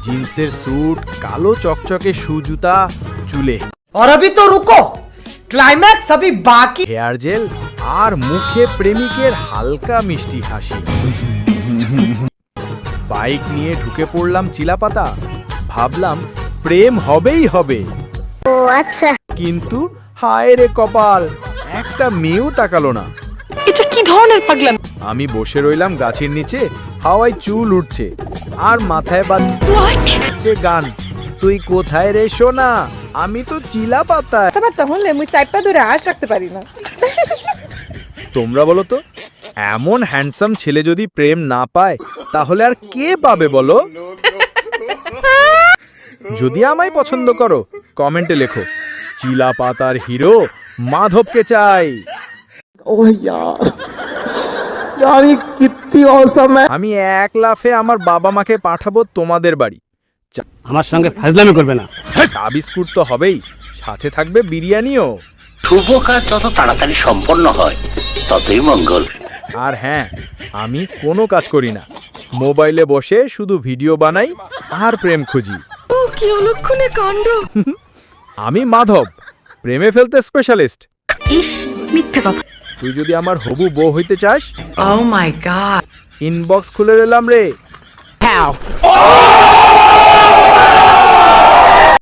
জিন্সের স্যুট, কালো চকচকে সুজুতা, চুলে और अभी तो रुको, क्लाइमैक्स अभी बाकी। হেয়ার জেল আর মুখে প্রেমিকের হালকা মিষ্টি হাসি। বাইক নিয়ে ঢুকে পড়লাম চিলাপাতা, ভাবলাম প্রেম হবেই হবে। ও আচ্ছা, কিন্তু হায় রে কপাল, একটা মেয়েও তাকালো না। এটা কি ধরনের পাগলামি? আমি বসে রইলাম গাছের নিচে, হাওয়ায় চুল উঠছে আর মাথায় বাজছে গান, তুই কোথায় রে সোনা, আমি তো চিলাপাতায়। তাহলে মুই সাইডটা ধরে আশ রাখতে পারি না। তোমরা বলো তো, এমন হ্যান্ডসাম ছেলে যদি প্রেম না পায় তাহলে আর কে পাবে বলো? যদি আমায় পছন্দ করো কমেন্টে লেখো, চিলাপাতার হিরো মাধবকে চাই। ओह यार यार ये कितनी औसम है। আমি এক লাফে আমার বাবা মাকে পাঠাবো তোমাদের বাড়ি। আমার সঙ্গে ফাজলামি করবে না। চা বিস্কুট তো হবেই, সাথে থাকবে বিরিয়ানিও। শুভ কাজ যত তাড়াতাড়ি সম্পন্ন হয় ততই মঙ্গল। আর হ্যাঁ, আমি কোনো কাজ করি না, মোবাইলে বসে শুধু ভিডিও বানাই আর প্রেম খুঁজি। ও কি অলক্ষণে কাণ্ড! আমি মাধব, প্রেমে ফেলতে স্পেশালিস্ট। ইস মিথ্যে কথা। তুই যদি আমার হবু বউ হইতে চাস, ও মাই গড, ইনবক্স খুলে নিলাম রে।